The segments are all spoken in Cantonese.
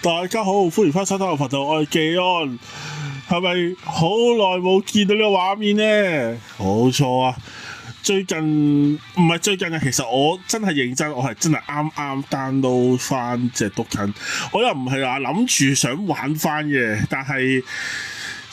大家好，歡迎翻收睇我頻道，我係技安。係咪好耐冇見到呢個畫面呢？冇錯啊！最近唔係最近啊，其實我真係認真，我係真係啱啱 download 翻隻讀緊，我又唔係話諗住想玩翻嘅，但係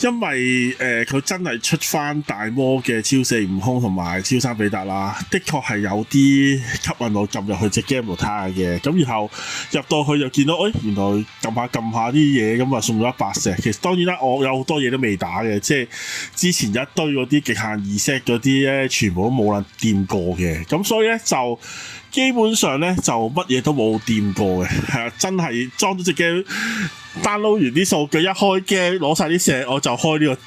因為佢真係出翻大魔嘅超四悟空同埋超三比達啦，的確係有啲吸引我撳入去隻 game 度睇下嘅。咁然後入到去就見到，原來撳下啲嘢，咁啊送咗100石。其實當然啦，我有好多嘢都未打嘅，即係之前一堆嗰啲極限2set嗰啲咧，全部都冇人掂過嘅。咁所以咧就基本上咧就乜嘢都冇掂過嘅，係啊，真係裝咗隻 game。download 完啲數據，一開 game 攞晒啲石，我就開呢個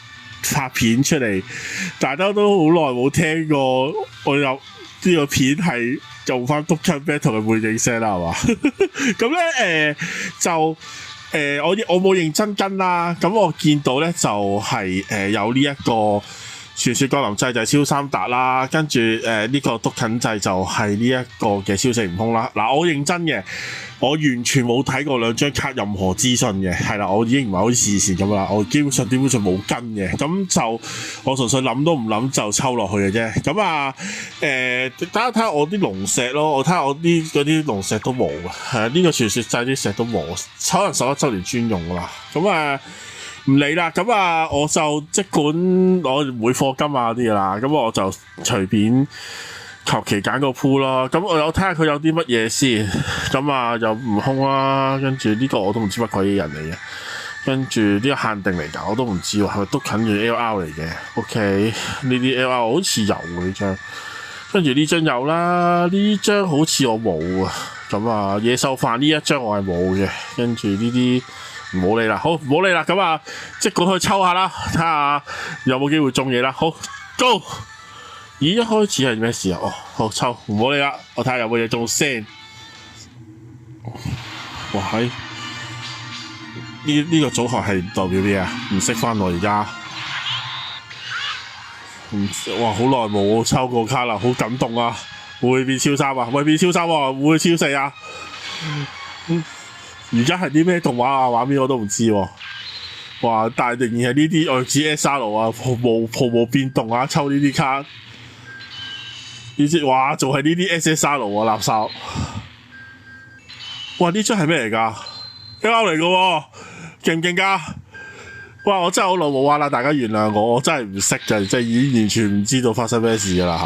拍片出嚟。大家都好耐冇聽過，我有呢個片係用翻 Dokkan Battle 嘅背景聲啦，係嘛？咁咧我冇認真跟啦。咁我見到咧就係有呢一個傳說降臨掣就係超三達啦，跟住呢個 Dokkan 掣就係呢一個嘅超四悟空啦。嗱，我認真嘅。我完全冇睇過兩張卡任何資訊嘅，係啦，我已經唔係好似以前咁啦，我基本上冇跟嘅，咁就我純粹諗都唔諗就抽落去嘅啫。咁啊，睇下我啲龍石咯，我睇下我嗰啲龍石都冇嘅，係啊，呢個傳說掣啲石都冇，可能11週年專用㗎啦。咁啊，唔理啦，咁啊，我就即管我唔會課金啊啲㗎啦，咁我就隨便。求其揀個鋪啦，咁我有睇下佢有啲乜嘢先，咁啊有悟空啦，跟住呢個我都唔知乜鬼嘢人嚟嘅，跟住呢個限定嚟㗎，我都唔知喎，係咪都近嘅 LR 嚟嘅 ？OK， 呢啲 LR 好似有喎呢張，跟住呢張有啦，呢張好似我冇啊，咁啊野獸飯呢一張我係冇嘅，跟住呢啲唔好理啦，好唔好理啦，咁啊即管去抽下啦，睇下有冇機會中嘢啦，好 Go！咦，一開始係咩事啊？好抽，唔好理啦，我睇下有冇嘢中先。哇，喺呢個組合係代表咩啊？唔識翻我而家。哇，好耐冇抽過卡啦，好感動啊！會變超三啊？會變超三喎？會超四啊？而家係啲咩動畫啊？畫面我都唔知喎。哇！但係仍然係呢啲愛子 SR 啊，毫無變動啊！抽呢啲卡。呢隻哇，仲係呢啲 SSR 啊，垃圾！哇，呢張係咩嚟㗎 ？LR 嚟㗎喎，勁唔勁㗎？哇，我真係好耐冇玩啦，大家原諒我真係唔識嘅，即係已經完全唔知道發生咩事㗎啦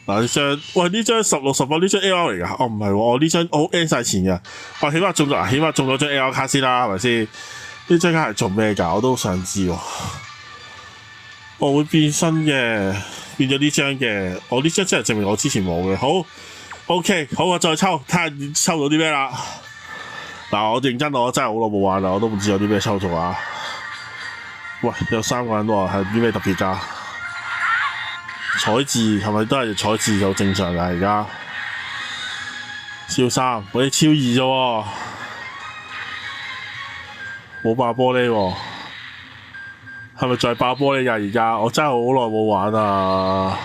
嚇。嗱，呢張，喂，呢張16、18呢張 LR 嚟㗎？哦，唔係喎，我呢張我 N 晒錢嘅。哇，起碼中咗張 LR 卡先啦，係咪先？呢張卡係做咩㗎？我都想知喎。我會變身嘅。變咗呢張嘅，我呢張真係證明我之前冇嘅。好 ，OK， 好啊，再抽，睇下抽到啲咩啦。嗱，我認真，我真係好耐冇玩啦，我都唔知有啲咩抽中啊。喂，有3個人喎，係啲咩特別㗎？彩字係咪都係彩字就正常㗎？而家超3，我啲超2啫喎，冇爆玻璃喎。係咪再爆玻璃㗎？而家我真係好耐冇玩啊！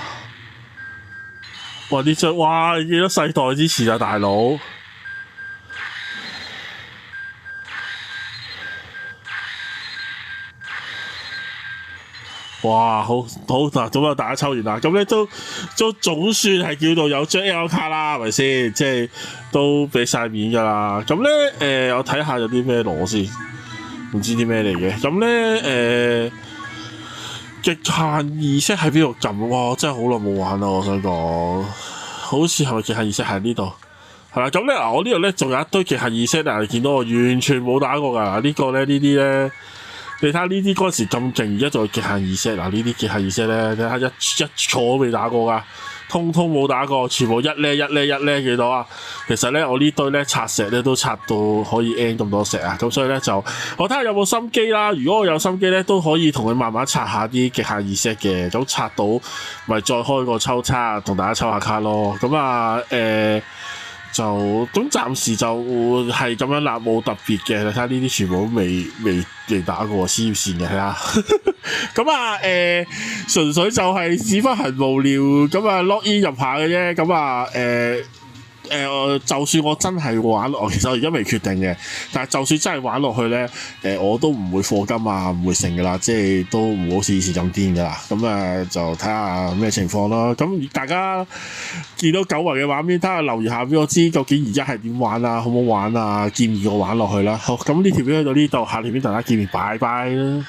哇！呢張哇，幾多世代之前啊，大佬！哇，好嗱，咁啊，大家抽完啦，咁咧都總算係叫做有張 L 卡啦，係咪先？即係都俾晒面㗎啦。咁咧我睇下有啲咩攞先。唔知啲咩嚟嘅，咁咧極限2set喺邊度撳？哇！真係好耐冇玩啦，我想講，好似係咪極限2set喺呢度？係啦，咁咧嗱，我呢度咧仲有一堆極限2set，但係見到我完全冇打過㗎。呢啲咧，你睇下呢啲嗰陣時咁勁，而家仲有極限2set。嗱，呢啲極限2set咧，睇下一錯都未打過㗎。通通冇打過，全部一呢幾多啊？其實咧，我呢堆咧刷石咧都刷到可以 N 咁多石啊！咁所以咧就我睇下有冇心機啦。如果我有心機咧，都可以同佢慢慢刷下啲極限2set嘅。咁刷到咪再開個抽叉，同大家抽下卡咯。咁啊就咁暫時就係咁樣啦，冇特別嘅。你睇下呢啲全部都未打過，黐線嘅睇下。咁啊純粹就係屎忽痕無聊，咁啊 log in 入下嘅啫。咁啊就算我真係玩落，其實我而家未決定嘅。但係就算真係玩落去咧，我都唔會課金啊，唔會成噶啦，即係都唔會好似以前咁癲噶啦。咁就睇下咩情況咯。咁大家見到久違嘅畫面，睇下留言下俾我知，究竟而家係點玩啊，好唔好玩啊？建議我玩落去啦。好，咁呢條片去到呢度，下條片大家見面，拜拜啦。